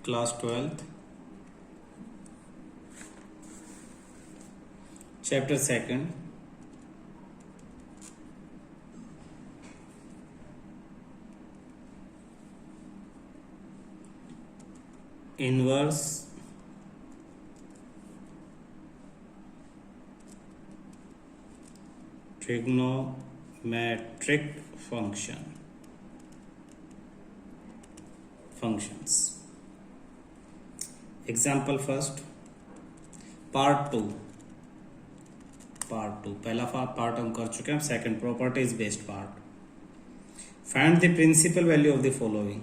Class 12th chapter 2 inverse trigonometric functions. Example first, part 2 पहला part हम कर चुके हैं. Second, properties based part. Find the principal value of the following.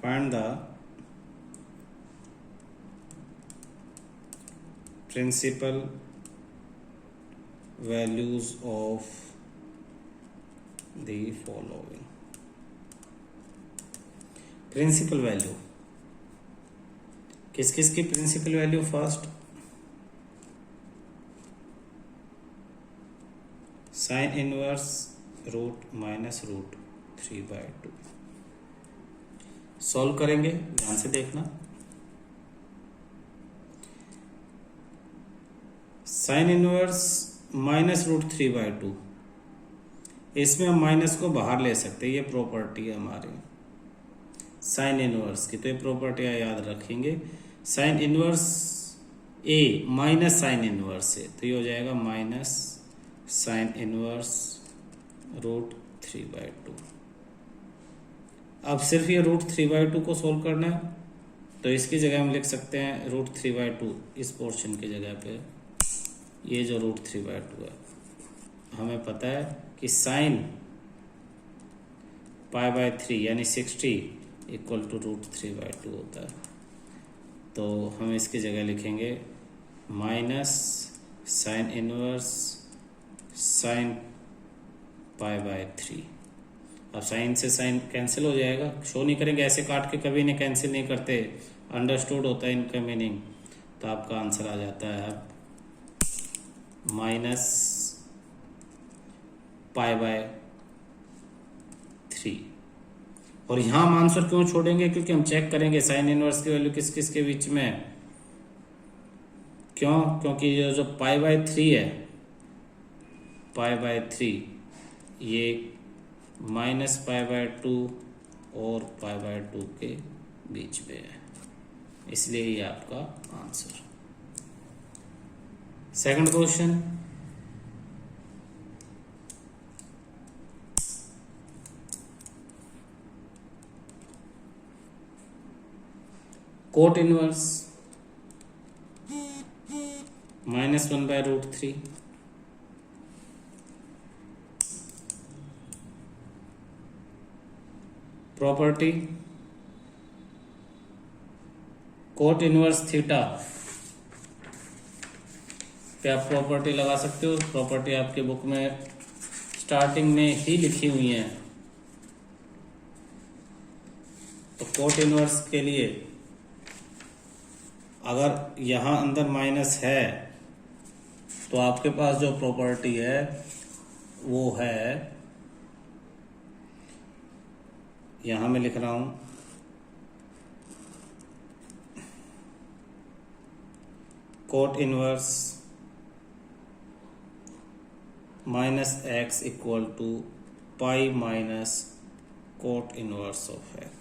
Find the principal values of the following. Principal value किस किस की principal value? First, sine inverse root minus root 3/2. Solve करेंगे, ध्यान से देखना. साइन इनवर्स माइनस रूट 3/2, इसमें हम minus को बाहर ले सकते हैं. ये प्रॉपर्टी है हमारी साइन इनवर्स की, तो ये प्रॉपर्टियां याद रखेंगे. साइन इनवर्स ए माइनस साइन इनवर्स है, तो ये हो जाएगा माइनस साइन इनवर्स रूट 3/2. अब सिर्फ ये रूट 3/2 को सोल्व करना है, तो इसकी जगह हम लिख सकते हैं रूट 3/2. इस पोर्शन की जगह पे ये जो रूट 3/2 है, हमें पता है कि साइन π/3 यानी 60 इक्वल टू रूट 3/2 होता है. तो हम इसकी जगह लिखेंगे माइनस साइन इनवर्स साइन π/3. अब साइन से साइन कैंसिल हो जाएगा, शो नहीं करेंगे, ऐसे काट के कभी नहीं कैंसिल नहीं करते, अंडरस्टूड होता है इनका मीनिंग. तो आपका आंसर आ जाता है माइनस π/3. और यहां हम आंसर क्यों छोड़ेंगे? क्योंकि हम चेक करेंगे साइन इनवर्स की वैल्यू किस किस के बीच में है. क्यों? क्योंकि ये जो π/3 है, π/3 ये माइनस π/2 और π/2 के बीच में है, इसलिए ये आपका answer. Second question, coat inverse -1/√3. Property cot inverse theta पे आप प्रॉपर्टी लगा सकते हो. प्रॉपर्टी आपके बुक में स्टार्टिंग में ही लिखी हुई है. तो कोट इनवर्स के लिए अगर यहां अंदर माइनस है, तो आपके पास जो प्रॉपर्टी है वो है, यहां मैं लिख रहा हूं cot inverse -x equal to pi minus cot inverse of x.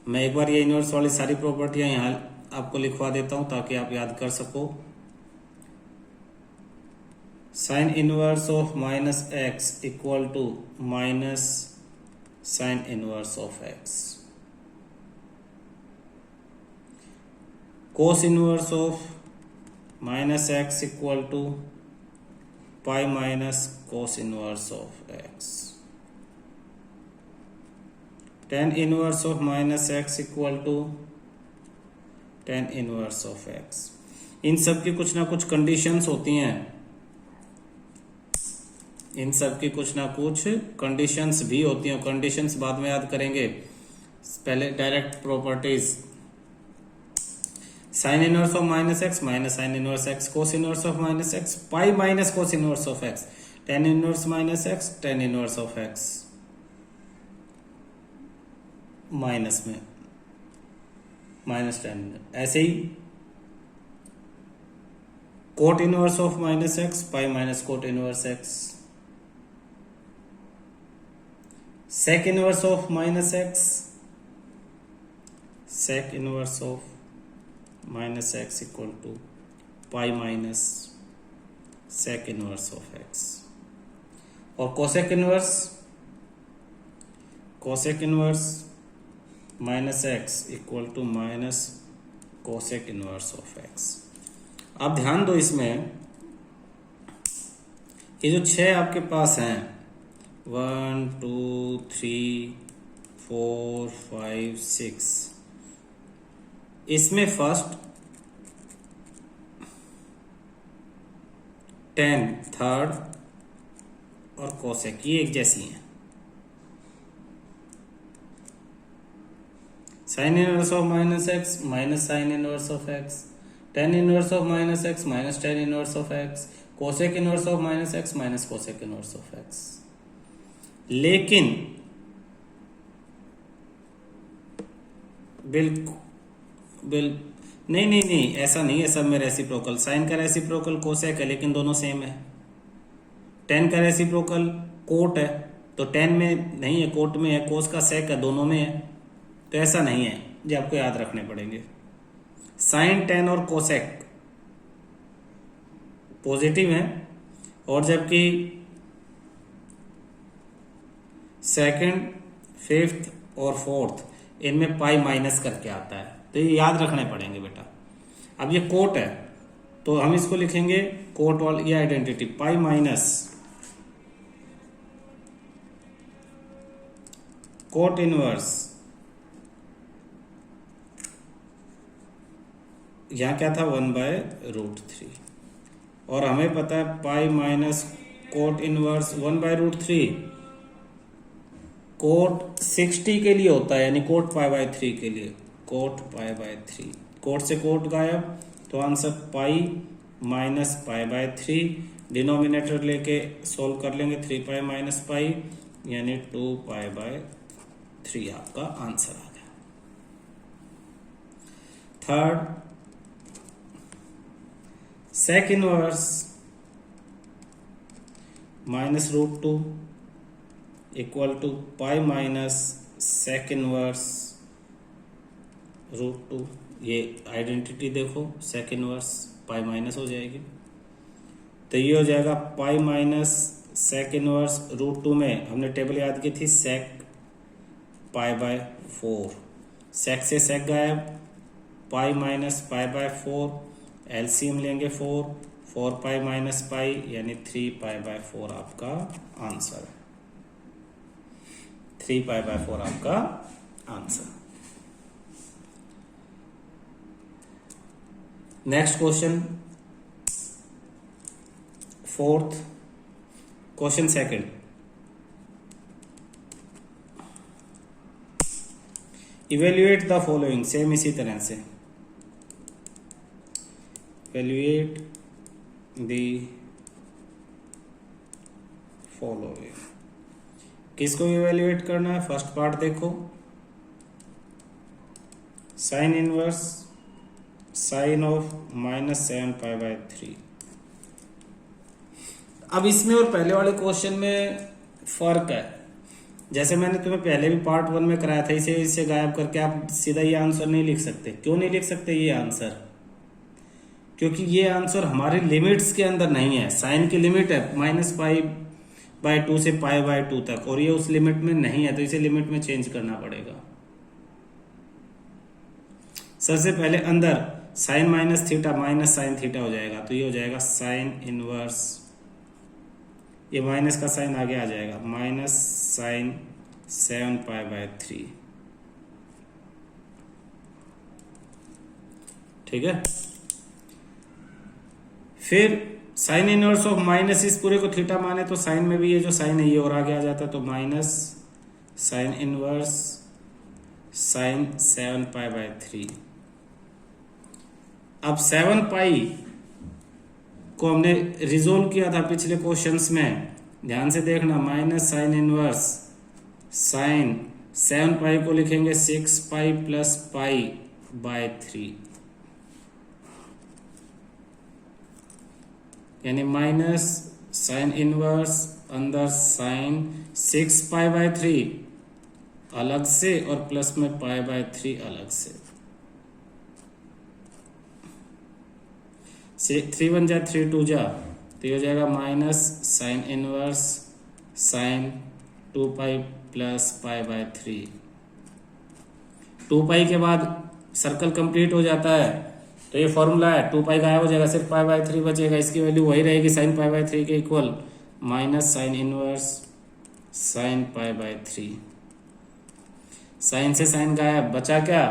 मैं एक बार ये इनवर्स वाली सारी प्रॉपर्टियां यहां आपको लिखवा देता हूं ताकि आप याद कर सको. Sine inverse of -x equal to minus sine inverse of x. Cos inverse of -x equal to pi minus cos inverse of x. tan inverse of -x equal to tan inverse of x. इन सब की कुछ ना कुछ conditions होती हैं, इन सब की कुछ ना कुछ कंडीशंस भी होती हैं. कंडीशंस बाद में याद करेंगे, पहले direct properties. Sine inverse of -x minus sine inverse x, cos inverse of -x pi minus cos inverse of x, tan inverse -x tan inverse of x. Minus में -tan। ऐसे ही cot inverse of -x pi minus cot inverse x, sec inverse of -x, sec inverse of -x equal to pi minus sec inverse of x, और cosec inverse -x equal to minus cosec inverse of x। अब ध्यान दो, इसमें ये जो 6 आपके पास हैं 1 2 3 4 5 6, इसमें फर्स्ट 10 थर्ड और कोसेक ये एक जैसी हैं। Sign inverse of -x minus sine inverse of x, tan inverse of -x minus tan inverse of x, cosec inverse of -x minus cosec inverse of x। लेकिन नहीं, ऐसा नहीं है सब में रेसिप्रोकल। साइन का रेसिप्रोकल कोसेक है, लेकिन दोनों सेम है। टेन का रेसिप्रोकल कोट है, तो टेन में नहीं है, कोट में है। कोस का सेक है, दोनों में है। तो ऐसा नहीं है, ये आपको याद रखने पड़ेंगे। साइन टेन और कोसेक पॉजिटिव है, और जबकि सेकंड फिफ्थ और फोर्थ इनमें पाई माइनस करके आता है। तो ये याद रखने पड़ेंगे बेटा। अब ये कोट है, तो हम इसको लिखेंगे कोट वाली ये identity, pi minus cot inverse, यहां क्या था 1/√3, और हमें पता है pi minus cot inverse 1/√3 cot 60 के लिए होता है, यानी कोट π/3 के लिए, कोट π/3। कोट से कोट गायब, तो आंसर पाई माइनस π/3। डिनोमिनेटर लेके सोल्व कर लेंगे, 3π माइनस पाई यानी 2π/3 आपका आंसर आ गया। Third, sec inverse -√2 equal to pi minus sec inverse √2। ये आइडेंटिटी देखो, सेक इनवर्स पाई माइनस हो जाएगी, तो ये हो जाएगा पाई माइनस सेक इनवर्स √2 में हमने टेबल याद की थी, सेक π/4। सेक से सेक गायब, पाई माइनस π/4, एलसीएम लेंगे 4π माइनस पाई यानी 3π/4 आपका आंसर है। 3π/4 आपका answer. Next question, fourth question second. Evaluate the following, same इसी तरह से इवेल्युएट द फॉलोइंग। किसको इवेल्युएट करना है? फर्स्ट पार्ट देखो, साइन इनवर्स साइन ऑफ -7π/3। अब इसमें और पहले वाले क्वेश्चन में फर्क है। जैसे मैंने तुम्हें पहले भी पार्ट 1 में कराया था, इसे गायब करके आप सीधा ये आंसर नहीं लिख सकते। क्यों नहीं लिख सकते ये आंसर? क्योंकि ये आंसर हमारे लिमिट्स के अंदर नहीं है। साइन की लिमिट है -π/2 से π/2 तक, और ये उस लिमिट में नहीं है, तो इसे लिमिट में चेंज करना पड़ेगा। सबसे पहले अंदर sine minus theta minus sine theta हो जाएगा, तो ये हो जाएगा साइन इनवर्स, ये माइनस का साइन आगे आ जाएगा, माइनस साइन 7π/3। ठीक है। फिर साइन इनवर्स ऑफ माइनस, इस पूरे को थीटा माने तो साइन में भी ये जो साइन है ये और आगे आ जाता है, तो माइनस साइन इनवर्स साइन 7π/3। अब 7π को हमने रिजोल्व किया था पिछले क्वेश्चंस में, ध्यान से देखना, माइनस साइन इनवर्स साइन 7 पाई को लिखेंगे 6 पाई प्लस पाई बाय 3, यानी माइनस साइन इनवर्स अंदर साइन 6 पाई बाय 3 अलग से और प्लस में पाई बाय 3 अलग से। 3 1 जा 3 2 जा, तो ये हो जाएगा minus sine inverse sign 2 pi plus pi by 3। 2 पाई के बाद सर्कल कंप्लीट हो जाता है, तो ये फॉर्मूला है, 2 पाई गायब हो जाएगा, सिर्फ पाई बाय 3 बचेगा। इसकी वैल्यू वही रहेगी साइन पाई बाय 3 के equal, minus sine inverse sine pi by 3। Sine से साइन गायब, बचा क्या,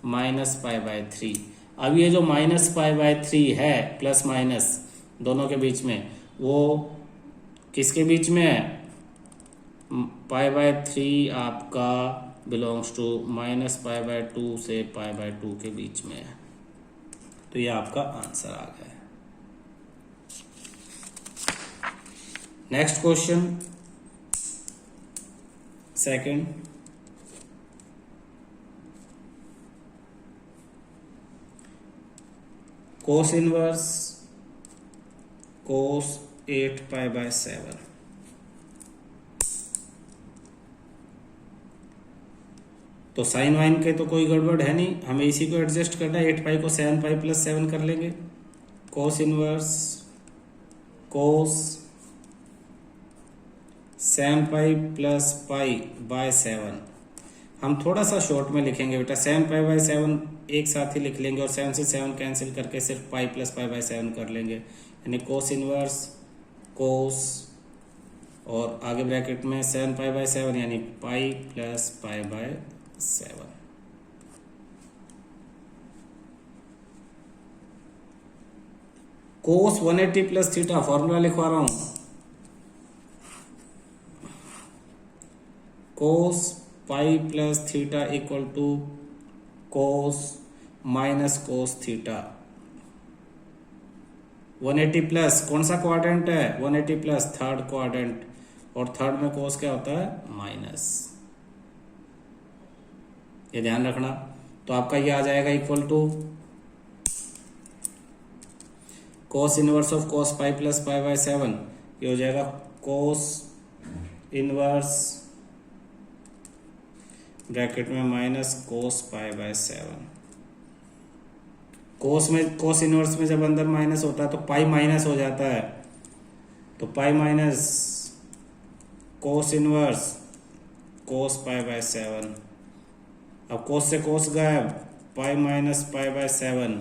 माइनस पाई बाय 3। अब ये जो माइनस पाई बाय 3 है प्लस माइनस दोनों के बीच में, वो किसके बीच में है, पाई बाय 3 आपका belongs to minus pi by 2 से पाई बाय 2 के बीच में है। तो ये आपका आंसर आ गया है। Next question second, cos inverse cos 8 pi by 7। तो साइन वाइन के तो कोई गड़बड़ है नहीं, हमें इसी को एडजस्ट करना है। 8 पाई को 7 पाई प्लस 7 कर लेंगे। कोस inverse cos 7 pi plus pi by 7, हम थोड़ा सा शॉर्ट में लिखेंगे बेटा। 7 पाई बाय 7 एक साथ ही लिख लेंगे और 7 से 7 कैंसिल करके सिर्फ पाई प्लस पाई बाय 7 कर लेंगे, यानी कोस इनवर्स कोस और आगे ब्रैकेट में 7 पाई बाय 7 यानी pi plus pi by 7। Cos 180 plus theta, formula लिखवा रहा हूं, cos pi plus theta equal to cos minus cos theta. 180 plus कौन सा क्वाड्रेंट है, 180 प्लस थर्ड क्वाड्रेंट, और थर्ड में कोस क्या होता है, माइनस, ये ध्यान रखना। तो आपका ये आ जाएगा equal to cos inverse of cos pi plus pi by 7, ये हो जाएगा कोस इनवर्स ब्रैकेट में minus cos pi by 7। Cos में, कोस इनवर्स में जब अंदर माइनस होता है तो पाई माइनस हो जाता है, तो pi minus cos inverse cos pi by 7। अब कोस से कोस गायब, पाई माइनस पाई बाय 7,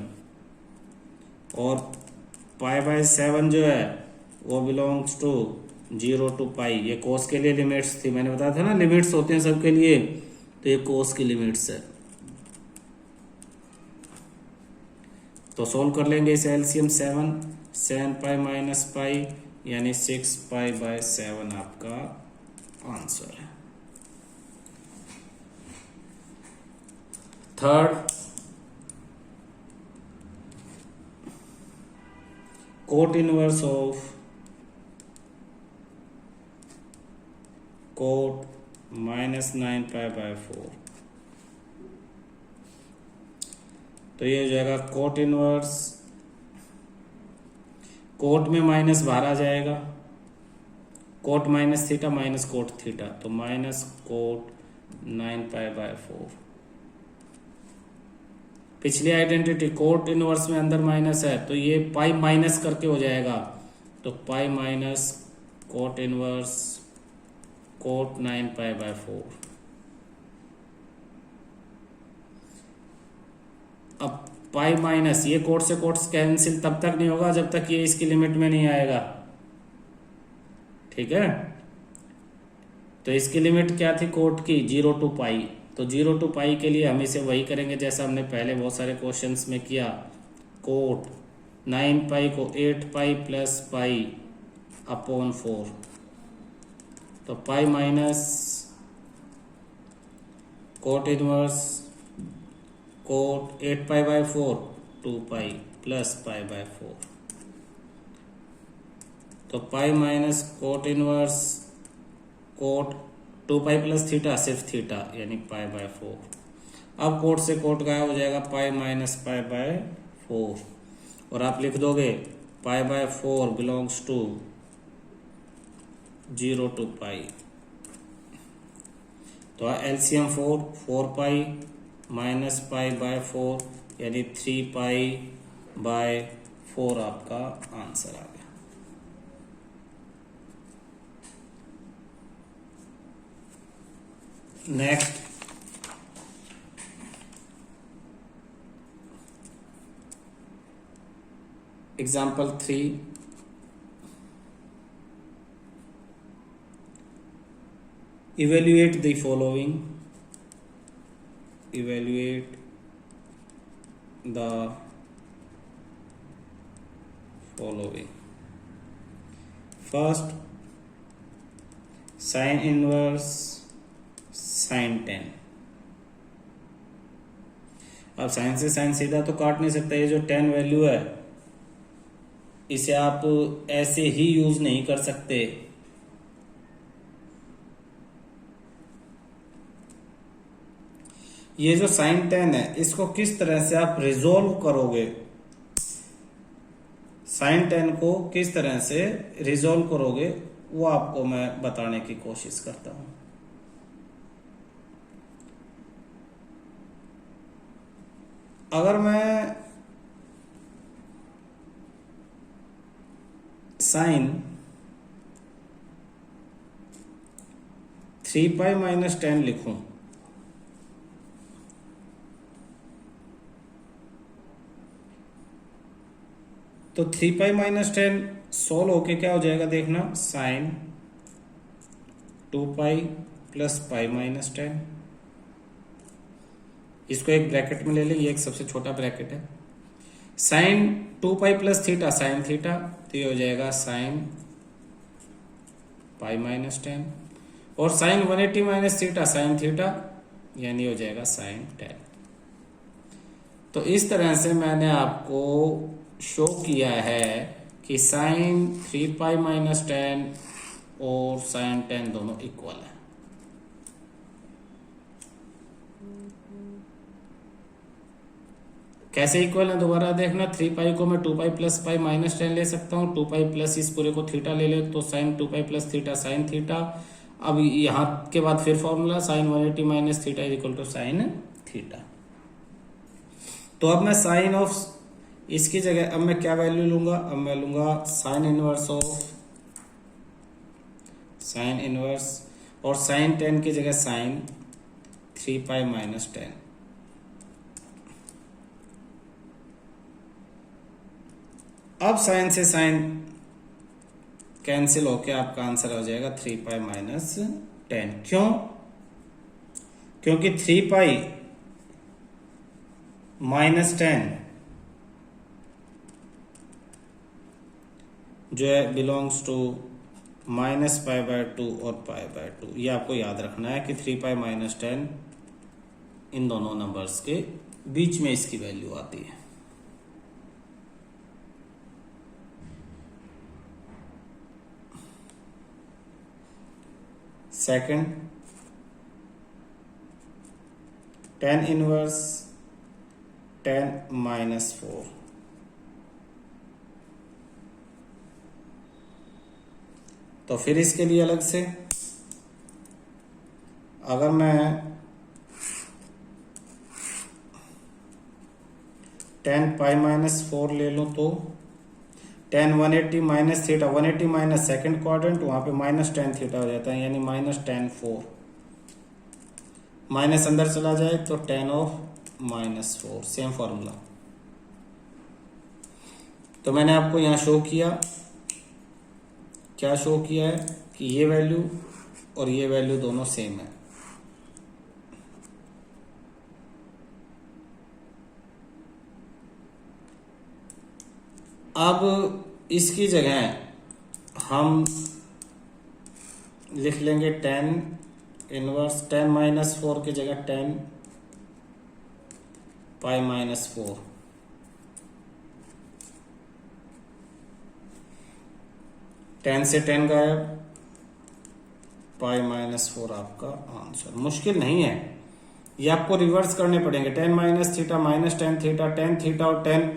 और पाई बाय 7 जो है वो बिलोंग्स टू 0 टू पाई। ये कोस के लिए लिमिट्स थी, मैंने बताया था ना लिमिट्स होते हैं सबके लिए, तो ये कोस की लिमिट्स है। तो सोल्व कर लेंगे इसे, एलसीएम 7 पाई माइनस पाई यानी 6 पाई बाय 7 आपका आंसर है। Third, cot inverse of cot minus 9 pi by 4, तो ये हो जाएगा कोट इनवर्स, कोट में माइनस बाहर आ जाएगा, cot minus theta minus cot theta, तो माइनस कोट 9 पाई बाय 4। पिछली आइडेंटिटी कोट इनवर्स में अंदर माइनस है, तो ये पाई माइनस करके हो जाएगा, तो pi minus cot inverse cot 9 pi by 4। अब पाई माइनस, ये कोट से कोट कैंसिल तब तक नहीं होगा जब तक ये इसकी लिमिट में नहीं आएगा, ठीक है। तो इसकी लिमिट क्या थी कोट की, 0 टू पाई, तो 0 टू पाई के लिए हम इसे वही करेंगे जैसा हमने पहले बहुत सारे क्वेश्चंस में किया। कोट 9 पाई को 8 पाई प्लस पाई अपॉन 4, तो pi minus cot inverse cot 8 pi by 4 2 pi plus pi by 4, तो pi minus cot inverse cot 2 pi plus theta सिर्फ थीटा यानी पाई बाय 4। अब कोट से कोट गायब हो जाएगा, पाई माइनस पाई बाय 4, और आप लिख दोगे pi by 4 belongs to 0 to pi. तो LCM 4 pi minus pi by 4 यानी 3 पाई बाय 4 आपका आंसर आ गया। Next example 3, evaluate the following, evaluate the following. First, sin inverse sin 10। अब साइन से साइन सीधा तो काट नहीं सकता, ये जो 10 वैल्यू है इसे आप ऐसे ही यूज नहीं कर सकते। ये जो साइन 10 है इसको किस तरह से आप रिजोल्व करोगे, साइन 10 को किस तरह से रिजोल्व करोगे वो आपको मैं बताने की कोशिश करता हूं। अगर मैं साइन 3 पाई माइनस 10 लिखूं तो 3 पाई माइनस 10 सोल्व होके क्या हो जाएगा देखना, sine 2 pi plus pi minus 10। इसको एक ब्रैकेट में ले लें, ये एक सबसे छोटा ब्रैकेट है। Sine 2 pi plus theta sine theta, तो ये हो जाएगा साइन पाई माइनस 10, और sine 180 minus theta sine theta यानी हो जाएगा साइन 10। तो इस तरह से मैंने आपको शो किया है कि साइन 3 पाई माइनस 10 और साइन 10 दोनों इक्वल है। कैसे इक्वल है दोबारा देखना, 3 पाई को मैं 2 पाई प्लस पाई माइनस 10 ले सकता हूँ, 2 पाई प्लस इस पूरे को थीटा ले ले तो sine 2 pi plus theta sine theta. अब यहाँ के बाद फिर formula sine 180 minus theta is equal to sine theta. तो अब मैं साइन ऑफ इसकी जगह अब मैं क्या वैल्यू लूंगा, अब मैं लूंगा sign inverse of sine inverse, और साइन 10 की जगह साइन 3 पाई माइनस 10। अब साइन से साइन कैंसिल होके आपका आंसर हो जाएगा 3 पाई माइनस 10। क्यों? क्योंकि 3 पाई माइनस 10 जो है belongs to minus pi by 2 और पाई बाय 2। ये आपको याद रखना है कि 3 पाई माइनस 10 इन दोनों नंबर्स के बीच में इसकी वैल्यू आती है। Second, tan inverse tan minus 4। तो फिर इसके लिए अलग से अगर मैं tan पाई माइनस 4 ले लूं तो tan 180 minus theta 180 minus second quadrant, वहां पे माइनस tan थीटा हो जाता है यानी माइनस tan 4। माइनस अंदर चला जाए तो tan of minus 4, same formula. तो मैंने आपको यहां शो किया, क्या शो किया है कि ये वैल्यू और ये वैल्यू दोनों सेम है। अब इसकी जगह हम लिख लेंगे tan इनवर्स tan माइनस 4 की जगह tan पाई माइनस 4। tan से tan गायब, पाई माइनस 4 आपका आंसर। मुश्किल नहीं है, ये आपको रिवर्स करने पड़ेंगे। Ten minus theta minus tan theta, tan theta और टेन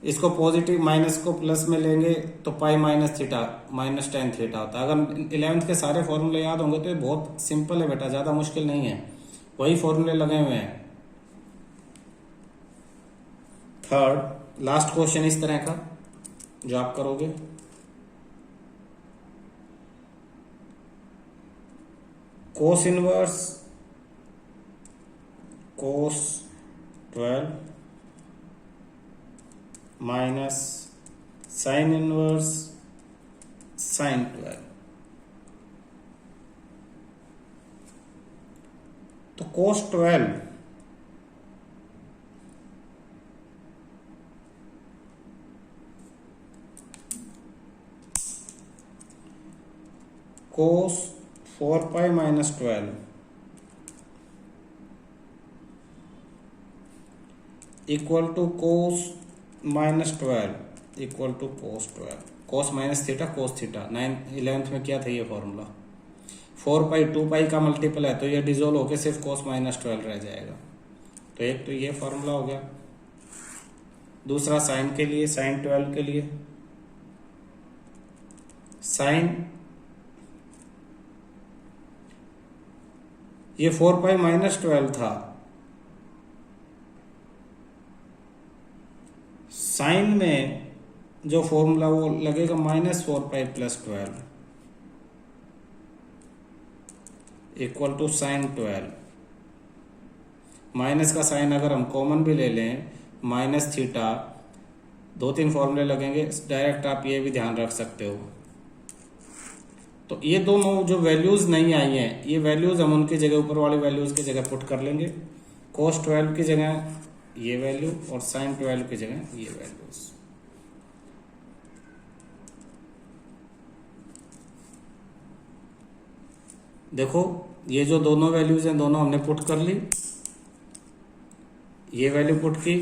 इसको पॉजिटिव माइनस को प्लस में लेंगे तो pi minus theta minus tan theta होता है। अगर 11th के सारे फॉर्मूले याद होंगे तो ये बहुत सिंपल है बेटा, ज्यादा मुश्किल नहीं है, वही फॉर्मूले लगे हुए हैं। थर्ड लास्ट क्वेश्चन इस तरह का जो आप करोगे, cos inverse cos 12 minus sine inverse sine 12। तो cos 12 cos 4 pi minus 12 equal to cos minus 12 equal to cos 12। Cos minus theta cos theta, 11th में क्या था ये फॉर्मूला। 4 पाई 2 पाई का मल्टीपल है तो ये डिजोल्व होके सिर्फ कोस माइनस 12 रह जाएगा। तो एक तो ये फॉर्मूला हो गया। दूसरा साइन के लिए, साइन 12 के लिए साइन ये 4 पाई माइनस 12 था, साइन में जो फॉर्मूला वो लगेगा minus 4 pi plus 12 equal to sine 12। Minus का साइन अगर हम कॉमन भी ले लें माइनस थीटा, 2-3 फॉर्मूले लगेंगे डायरेक्ट, आप ये भी ध्यान रख सकते हो। तो ये दोनों जो वैल्यूज नहीं आई हैं, ये वैल्यूज हम उनकी जगह ऊपर वाली वैल्यूज की जगह पुट कर लेंगे। कोस 12 की जगह ये वैल्यू और साइन 12 की जगह ये वैल्यूज। देखो ये जो दोनों वैल्यूज हैं दोनों हमने पुट कर ली, ये वैल्यू पुट की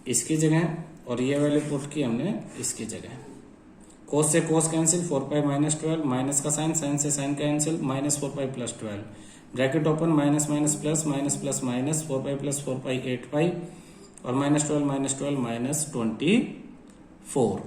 इसकी जगह और ये वैल्यू पुट की हमने इसकी जगह। कोस से cos cancel, 4 pi minus 12, minus का साइन, साइन से sine cancel, minus 4 pi plus 12, bracket open, minus minus plus, minus plus minus, 4 pi plus 4 pi 8 pi और माइनस 12 माइनस 12 माइनस 24।